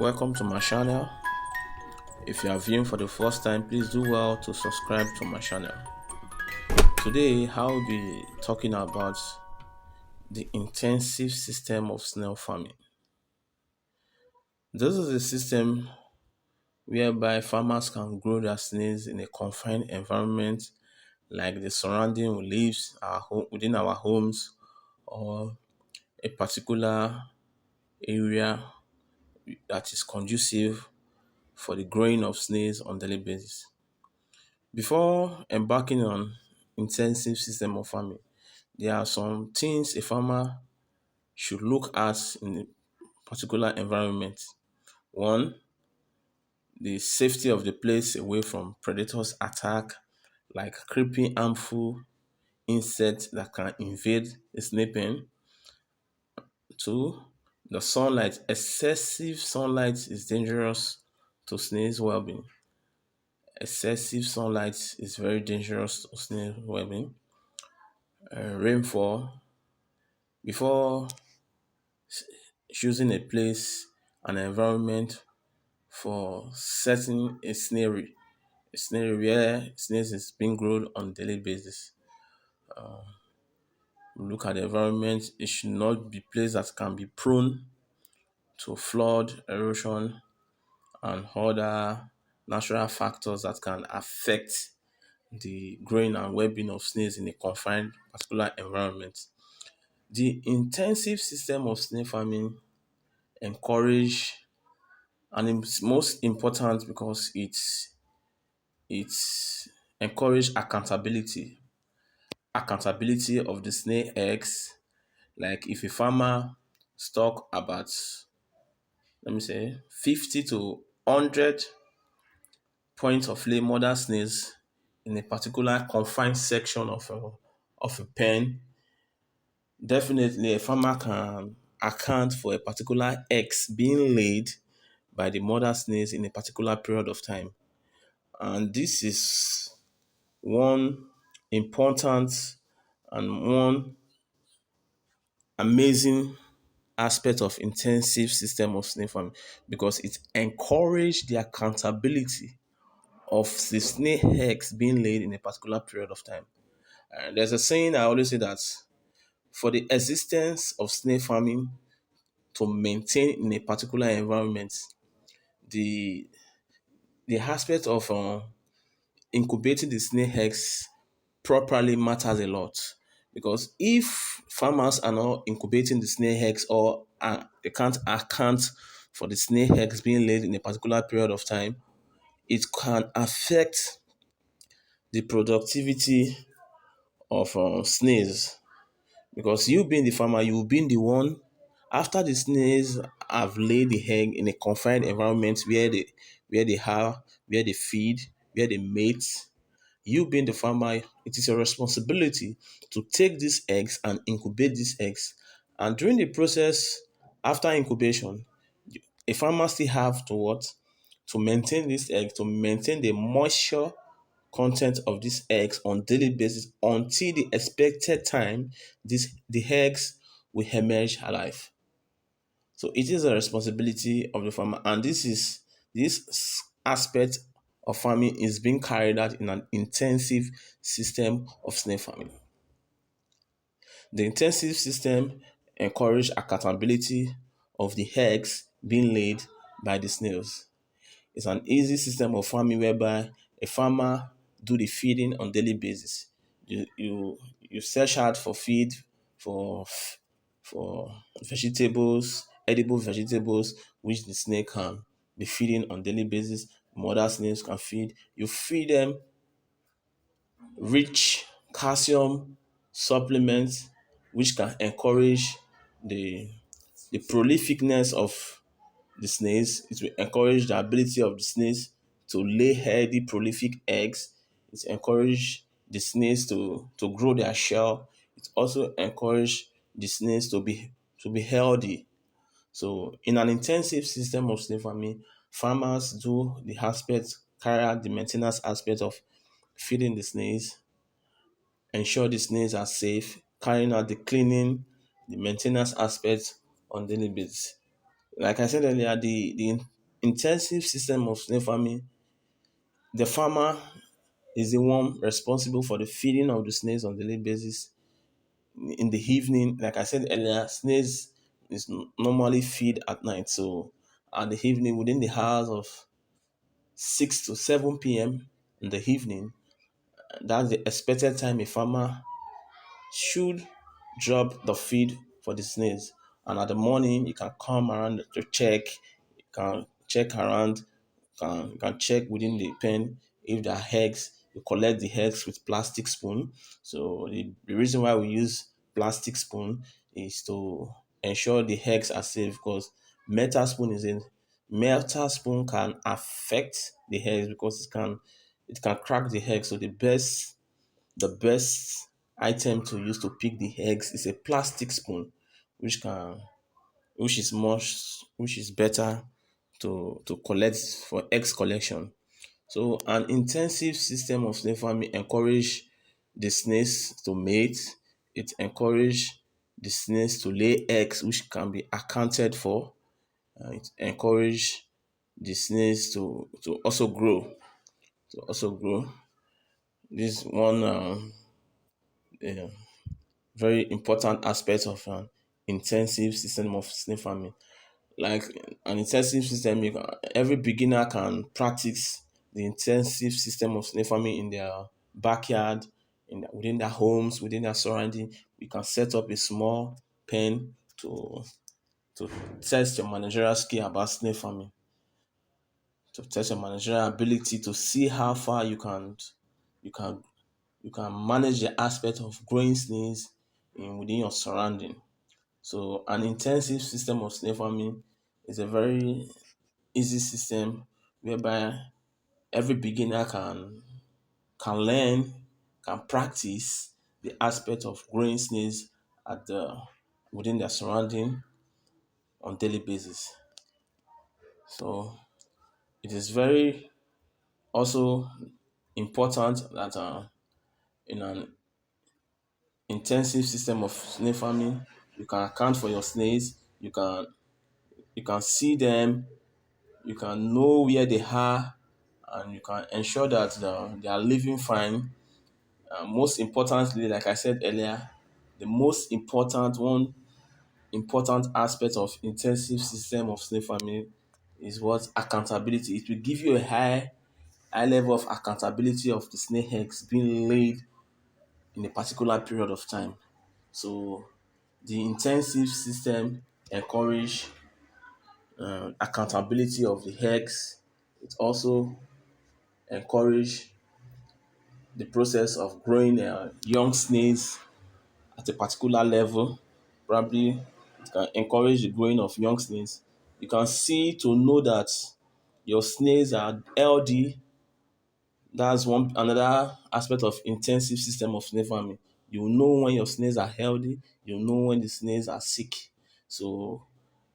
Welcome to my channel. If you are viewing for the first time, please do well to subscribe to my channel. Today, I will be talking about the intensive system of snail farming. This is a system whereby farmers can grow their snails in a confined environment like the surrounding we live within our homes or a particular area that is conducive for the growing of snails on daily basis. Before embarking on intensive system of farming, there are some things a farmer should look at in a particular environment. One, the safety of the place away from predators attack like creeping harmful insects that can invade the snail pen. Two, the sunlight. Excessive sunlight is dangerous to snails' well-being. Excessive sunlight is very dangerous to snail well-being. Rainfall. Before choosing a place, an environment for setting a snare where snails is being grown on daily basis. Look at the environment. It should not be place that can be prone to flood, erosion, and other natural factors that can affect the growing and well-being of snails in a confined particular environment. The intensive system of snail farming encourage, and it's most important because it's encourage accountability of the snail eggs. Like if a farmer stock about, let me say, 50 to 100 points of lay mother snails in a particular confined section of a pen, definitely a farmer can account for a particular eggs being laid by the mother snails in a particular period of time. And this is one important and one amazing aspect of intensive system of snail farming because it encouraged the accountability of the snail eggs being laid in a particular period of time. And there's a saying I always say that for the existence of snail farming to maintain in a particular environment, the the aspect of incubating the snail eggs properly matters a lot because if farmers are not incubating the snail eggs or they can't account for the snail eggs being laid in a particular period of time, it can affect the productivity of snails because you being the farmer, you being the one after the snails have laid the egg in a confined environment where they have where they feed, where they mate. You being the farmer, it is your responsibility to take these eggs and incubate these eggs. And during the process after incubation, a farmer still have to what? To maintain this egg, to maintain the moisture content of these eggs on daily basis until the expected time the eggs will emerge alive. So it is a responsibility of the farmer, and this aspect of farming is being carried out in an intensive system of snail farming. The intensive system encourage accountability of the eggs being laid by the snails. It's an easy system of farming whereby a farmer do the feeding on daily basis. You search out for feed for for vegetables, edible vegetables, which the snake can be feeding on daily basis. Mother snails can feed. You feed them rich calcium supplements, which can encourage the the prolificness of the snails. It will encourage the ability of the snails to lay healthy, prolific eggs. It encourage the snails to grow their shell. It also encourage the snails to be healthy. So in an intensive system of snail farming, farmers do the aspect, carry out the maintenance aspect of feeding the snails, ensure the snails are safe, carrying out the cleaning, the maintenance aspect on daily basis. like I said earlier, the intensive system of snail farming, the farmer is the one responsible for the feeding of the snails on a daily basis. In the evening, like I said earlier, snails is normally feed at night. So at the evening, within the hours of 6 to 7 p.m. in the evening, that's the expected time a farmer should drop the feed for the snails. And at the morning, you can come around to check. You can check around. You can check within the pen if there are eggs. You collect the eggs with plastic spoon. So the reason why we use plastic spoon is to ensure the eggs are safe because metal spoon is in metal spoon can affect the eggs because it can crack the egg. So the best item to use to pick the eggs is a plastic spoon, which can which is better to collect for eggs collection. So an intensive system of snail farming encourage the snails to mate. It encourage the snails to lay eggs, which can be accounted for. It encourage the snails to also grow. To also grow. This one very important aspect of an intensive system of snail farming. Like an intensive system, every beginner can practice the intensive system of snail farming in their backyard, within their homes, within their surrounding. You can set up a small pen to test your managerial skill about snail farming, to test your managerial ability to see how far you can you can manage the aspect of growing snails within your surrounding. So an intensive system of snail farming is a very easy system whereby every beginner can learn, can practice the aspect of growing snails at the within their surrounding on daily basis. So it is very also important that in an intensive system of snail farming, you can account for your snails, you can see them, you can know where they are, and you can ensure that they are living fine. Most importantly, like I said earlier, the most important aspect of intensive system of snail farming is what accountability. It will give you a high level of accountability of the snail eggs being laid in a particular period of time. So the intensive system encourage accountability of the eggs. It also encourage the process of growing young snails at a particular level. Probably it can encourage the growing of young snails. You can see to know that your snails are healthy. That's one another aspect of intensive system of snail farming. You know when your snails are healthy, you know when the snails are sick. So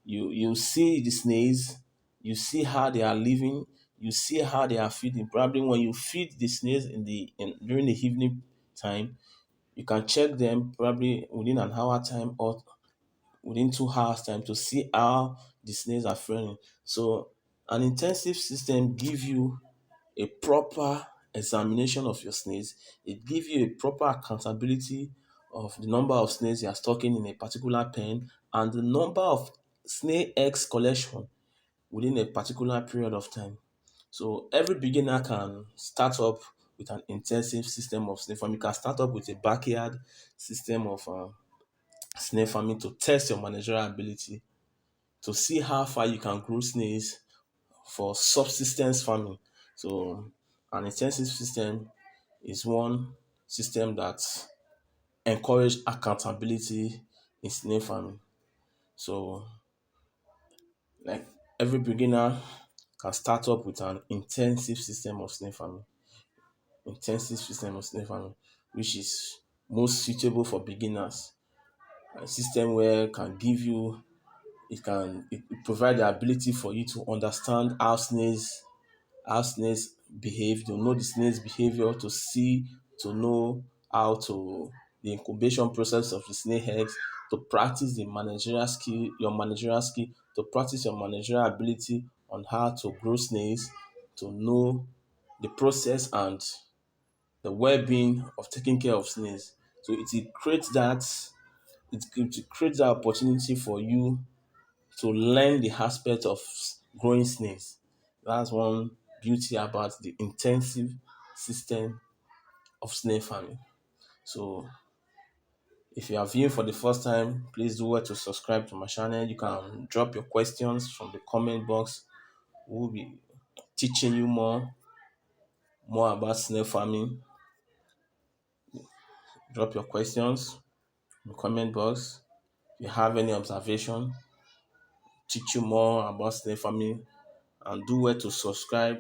you see the snails, you see how they are living, you see how they are feeding. Probably when you feed the snails during the evening time, you can check them probably within an hour time or within 2 hours time to see how the snails are faring. So an intensive system give you a proper examination of your snails. It gives you a proper accountability of the number of snails you are stocking in a particular pen and the number of snail eggs collection within a particular period of time. So every beginner can start up with an intensive system of snail farming. You can start up with a backyard system of snail farming to test your managerial ability, to see how far you can grow snails for subsistence farming. So an intensive system is one system that encourage accountability in snail farming. So like every beginner can start up with an intensive system of snail farming, which is most suitable for beginners. A system where can give you it provide the ability for you to understand how snails behave, to know the snail's behavior, to know how to the incubation process of the snail eggs, to practice your managerial skill, to practice your managerial ability on how to grow snails, to know the process and the well-being of taking care of snails. So it creates that opportunity for you to learn the aspect of growing snails. That's one beauty about the intensive system of snail farming. So if you are viewing for the first time, please do well to subscribe to my channel. You can drop your questions from the comment box. We'll be teaching you more about snail farming. Drop your questions in the comment box. If you have any observation, teach you more about snail farming, and do well to subscribe